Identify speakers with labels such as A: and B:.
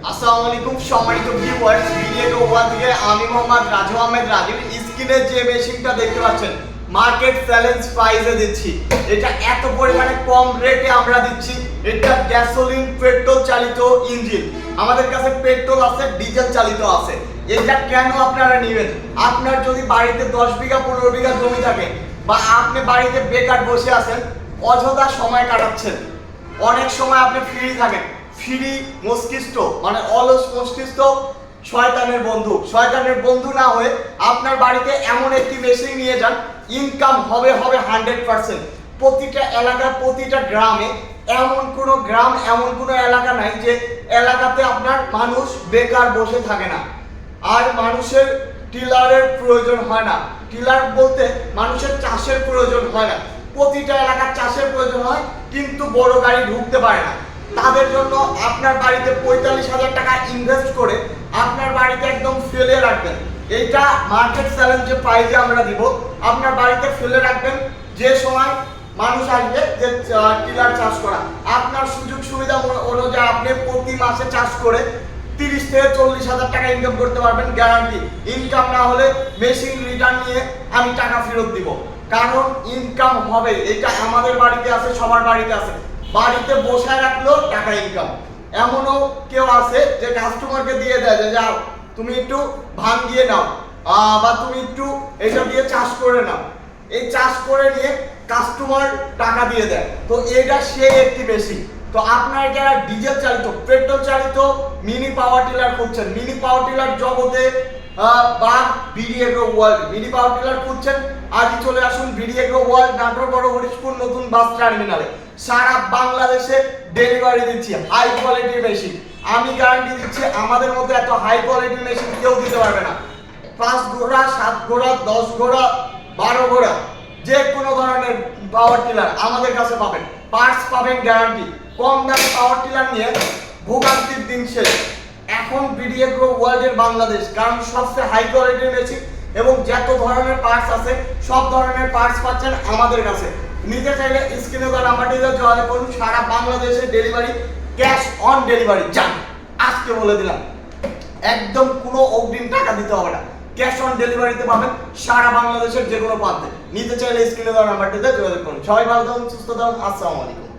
A: আসসালামু আলাইকুম সম্মানিত ভিউয়ার্স, ভিডিও ওয়ান থেকে আমি মোহাম্মদ রাজু আহমেদ রাজু। স্ক্রিনে যে মেশিনটা দেখতে পাচ্ছেন মার্কেট চ্যালেঞ্জ প্রাইসে দিচ্ছি। এটা এত পরিমাণে কম রেটে আমরা দিচ্ছি। এটা গ্যাসোলিন পেট্রোল চালিত ইঞ্জিন, আমাদের কাছে পেট্রোল আছে, ডিজেল চালিত আছে। এটা কেন আপনারা নেবেন? আপনার যদি বাড়িতে 10 বিঘা 15 বিঘা জমি থাকে বা আপনি বাড়িতে বেকার বসে আছেন, অযথা সময় কাটাচ্ছেন, অনেক সময় আপনি ফ্রি থাকেন, ফ্রি মস্তিষ্ক মানে অলস মস্তিষ্ক শয়তানের বন্ধু। শয়তানের বন্ধু না হয়ে আপনার বাড়িতে এমন একটি মেশিন নিয়ে যান, ইনকাম হবে 100%। প্রতিটা এলাকার প্রতিটা গ্রামে এমন কোনো গ্রাম এমন কোনো এলাকা নাই যে এলাকাতে আপনার মানুষ বেকার বসে থাকে না। আর মানুষের টিলারের প্রয়োজন হয় না। টিলার বলতে মানুষের চাষের প্রয়োজন হয় না। প্রতিটা এলাকার চাষের প্রয়োজন হয়, কিন্তু বড় গাড়ি ঢুকতে পারে না। তাদের জন্য আপনার বাড়িতে 45,000 টাকা ইনভেস্ট করে আপনার বাড়িতে একদম ফেলে রাখবেন। এইটা মার্কেট চ্যালেঞ্জে প্রাইজে আমরা দিব। আপনার বাড়িতে ফেলে রাখবেন, যে সময় মানুষ আসবে যে টিলার চাষ করা, আপনার সুযোগ সুবিধা অনুযায়ী আপনি প্রতি মাসে চাষ করে 30 থেকে 40,000 টাকা ইনকাম করতে পারবেন, গ্যারান্টি। ইনকাম না হলে মেশিন রিটার্ন নিয়ে আমি টাকা ফেরত দিব, কারণ ইনকাম হবে। এটা আমাদের বাড়িতে আছে, সবার বাড়িতে আছে। বাড়িতে বসে রাখলেও টাকা ইনকাম। এমনও কেউ আছে যে কাস্টমারকে দিয়ে দেয় যে যাও তুমি একটু ধান দিয়ে নাও, বা তুমি একটু এটা দিয়ে চাষ করে নাও। এই চাষ করে নিয়ে কাস্টমার টাকা দিয়ে দেয়। তো এটা সেই একটি মেশিন। তো আপনারা যারা ডিজেল চালিত পেট্রোল চালিত মিনি পাওয়ার টিলার খুঁজছেন, মিনি পাওয়ার টিলার জগতে বা BD agro world mini power tiller খুঁজছেন, আজই চলে আসুন বিডি এগ্রো ওয়ার্ল্ড, নাটোর বড় হরিশপুর নতুন বাস টার্মিনালে। সারা বাংলাদেশে ডেলিভারি দিচ্ছি হাই কোয়ালিটির মেশিন। আমি গ্যারান্টি দিচ্ছি আমাদের মধ্যে এত হাই কোয়ালিটির মেশিন কেউ দিতে পারবে না। 5 ঘোড়া 7 ঘোড়া 10 ঘোড়া 12 ঘোড়া যে কোনো ধরনের পাওয়ার টিলার আমাদের কাছে পাবেন, পার্টস পাবেন গ্যারান্টি। কম দামে পাওয়ার টিলার নিয়ে ভোগান্তির দিন শেষ। এখন বিডি এগ্রো ওয়ার্ল্ডের বাংলাদেশ, কারণ সবচেয়ে হাই কোয়ালিটির মেশিন এবং যত ধরনের পার্টস আছে সব ধরনের পার্টস পাচ্ছেন আমাদের কাছে। নিতে চাইলে স্ক্রিনে দেওয়া নাম্বারটিতে যোগাযোগ করুন। সারা বাংলাদেশে ডেলিভারি, ক্যাশ অন ডেলিভারি। যান, আজকে বলে দিলাম, একদম কোনো অগ্রিম টাকা দিতে হবে না, ক্যাশ অন ডেলিভারিতে পাবেন সারা বাংলাদেশের যে কোনো প্রান্তে। নিতে চাইলে স্ক্রিনে দেওয়া নাম্বারটিতে যোগাযোগ করুন। সবাই ভালো থাকুন, সুস্থ থাকুন। আসসালামু আলাইকুম।